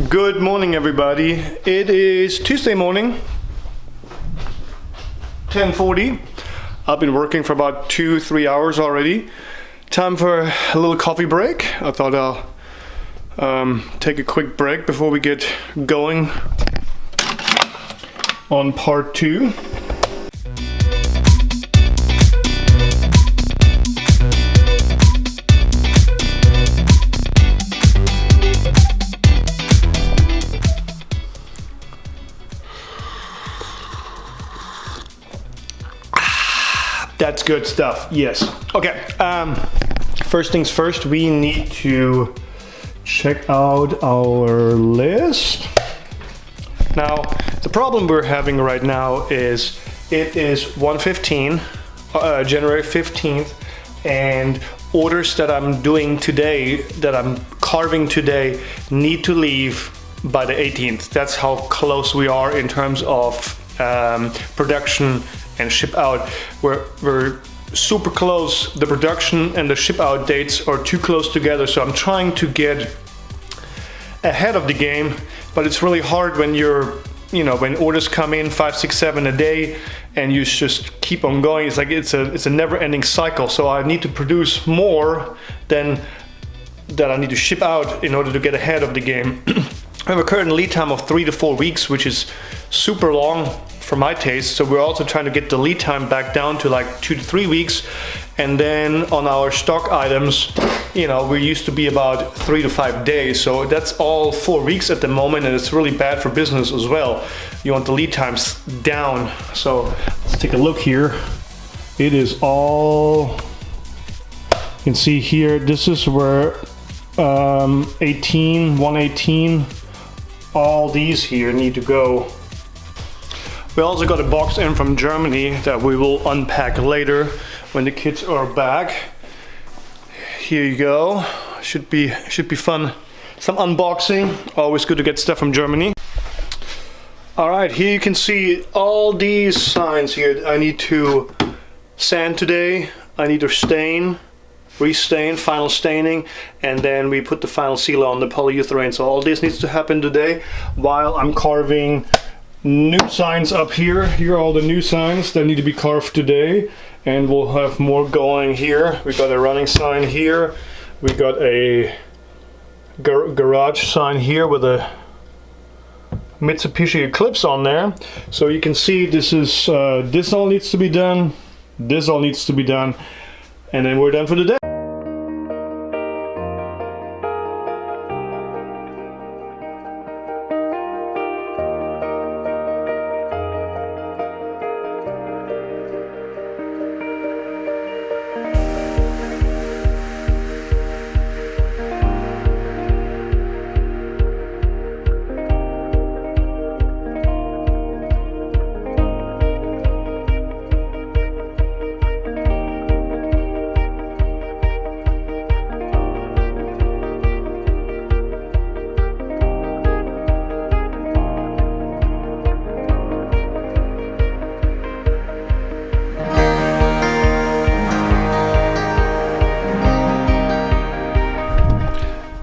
Good morning, everybody. It is Tuesday morning, 10:40. I've been working for about 2-3 hours already. Time for a little coffee break. I thought I'll take a quick break before we get going on part 2. That's good stuff, yes. Okay, first things first, we need to check out our list. Now, the problem we're having right now is it is 1:15, January 15th, and orders that I'm doing today, that I'm carving today, need to leave by the 18th. That's how close we are in terms of production and ship out. We're super close. The production and the ship out dates are too close together, so I'm trying to get ahead of the game, but it's really hard when when orders come in 5, 6, 7 a day and you just keep on going. It's like it's a never-ending cycle. So I need to produce more than that I need to ship out in order to get ahead of the game. I have a current lead time of 3 to 4 weeks, which is super long for my taste. So we're also trying to get the lead time back down to like 2 to 3 weeks. And then on our stock items, we used to be about 3 to 5 days. So that's all 4 weeks at the moment, and it's really bad for business as well. You want the lead times down. So let's take a look here. It is all, you can see here, this is where 118, all these here need to go. We also got a box in from Germany that we will unpack later when the kids are back. Here you go. Should be fun. Some unboxing. Always good to get stuff from Germany. All right, here you can see all these signs here. I need to sand today. I need to stain, restain, final staining, and then we put the final sealer on the polyurethane. So all this needs to happen today while I'm carving new signs up here. Here are all the new signs that need to be carved today, and we'll have more going here. We got a running sign here. We got a garage sign here with a Mitsubishi Eclipse on there. So you can see this is this all needs to be done. This all needs to be done, and then we're done for the day.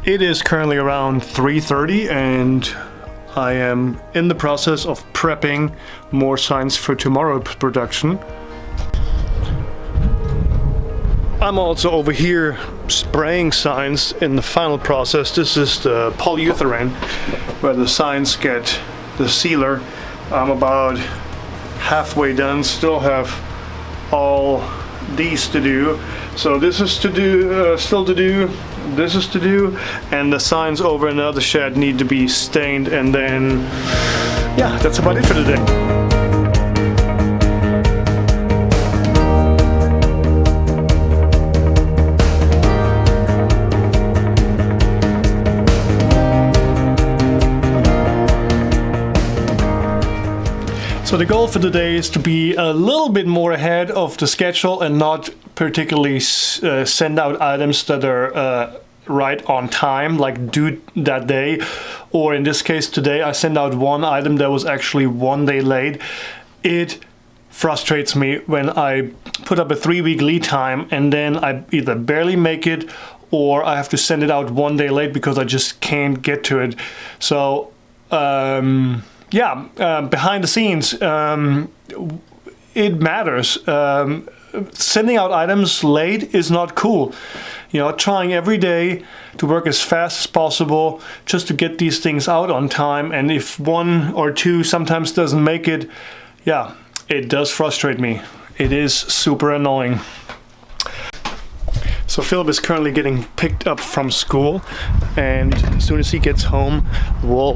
It is currently around 3:30 and I am in the process of prepping more signs for tomorrow's production. I'm also over here spraying signs in the final process. This is the polyurethane where the signs get the sealer. I'm about halfway done, still have all these to do. So this is to do, still to do. This is to do, and the signs over in the other shed need to be stained, and then yeah, that's about it for today. So the goal for today is to be a little bit more ahead of the schedule and not particularly send out items that are right on time, like due that day. Or in this case today, I sent out one item that was actually 1 day late. It frustrates me when I put up a 3-week lead time and then I either barely make it or I have to send it out 1 day late because I just can't get to it. So behind the scenes, it matters. Sending out items late is not cool. You know, trying every day to work as fast as possible just to get these things out on time. And if 1 or 2 sometimes doesn't make it, yeah, it does frustrate me. It is super annoying. So Philip is currently getting picked up from school, and as soon as he gets home, we'll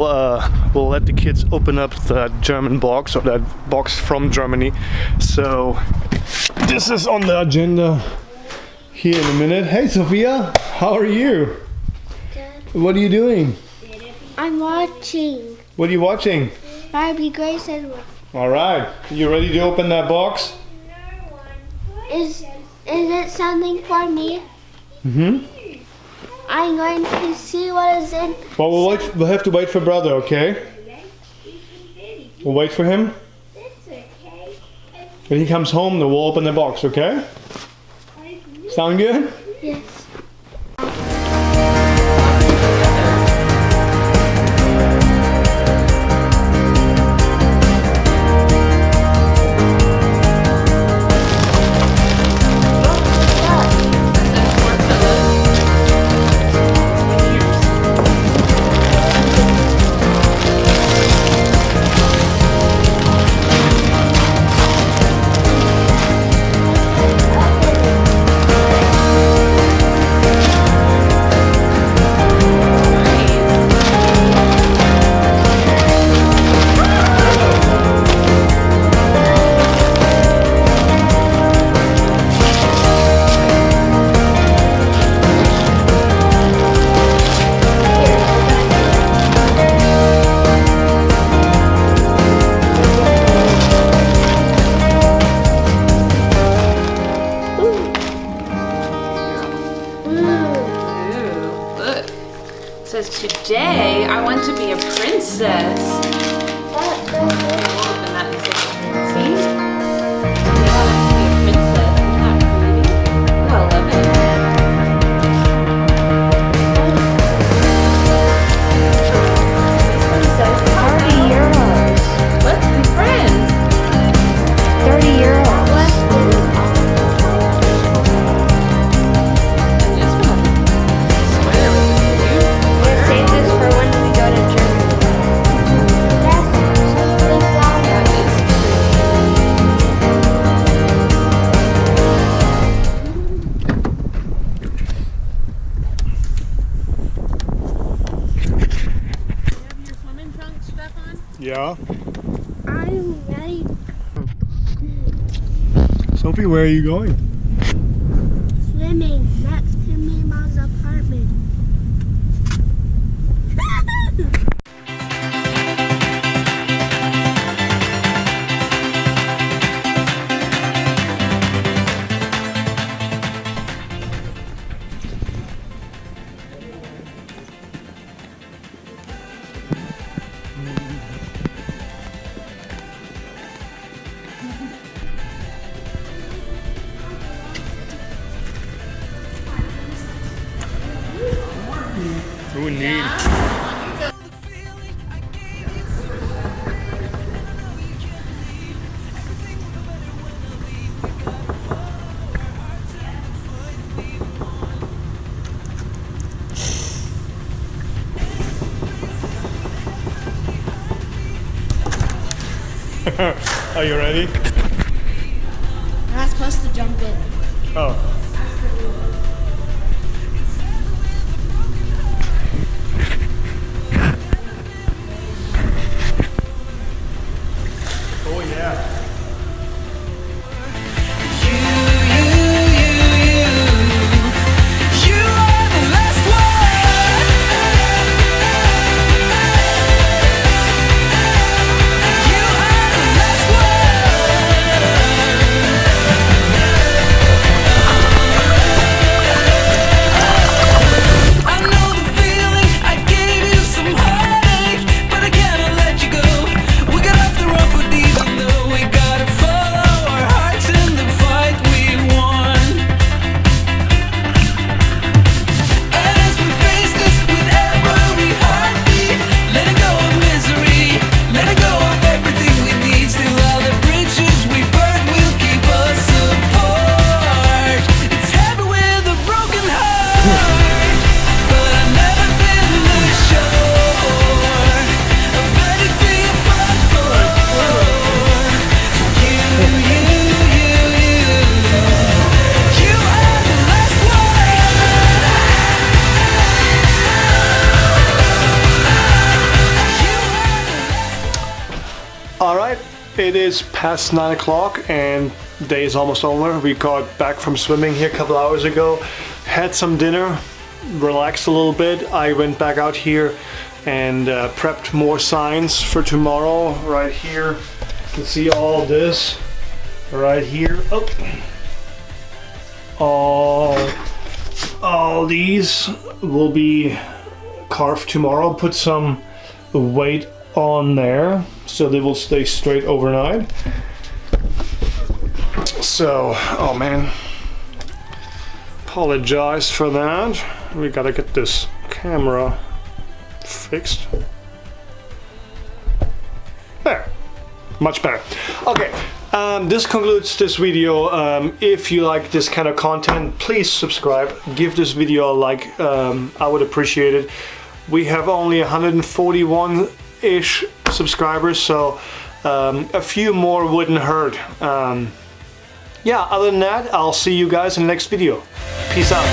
let the kids open up the German box, or that box from Germany. So this is on the agenda here in a minute. Hey Sophia, how are you? Good. What are you doing? I'm watching What are you watching? Barbie Grace and All right, you ready to open that box? is it something for me? Mm-hmm. I'm going to see what is in. Well, we'll have to wait for brother, okay? We'll wait for him. When he comes home, then we'll open the box, okay? Sound good? Yes. Today, I want to be a princess. Open that in a second. See? I want to be a princess. Isn't that pretty? Oh, I love it. This one says 30 euros. let's be friends. 30 euros. And this one has a sweater with you. Save this for when we go to Germany. That's something That flower. is Yeah. I'm ready. Sophie, where are you going? Swimming next to Mima's apartment. Who needs? Are you ready? We're not supposed to jump in. Oh. Oh yeah. it is past 9 o'clock and day is almost over. We got back from swimming here a couple hours ago, had some dinner, relaxed a little bit. I went back out here and prepped more signs for tomorrow. Right here, you can see all this right here. All these will be carved tomorrow. Put some weight on there so they will stay straight overnight. So, oh man, apologize for that. We gotta get this camera fixed. There, much better. Okay, this concludes this video. If you like this kind of content, please subscribe, give this video a like. I would appreciate it. We have only 141-ish subscribers, so a few more wouldn't hurt. Yeah, other than that, I'll see you guys in the next video. Peace out.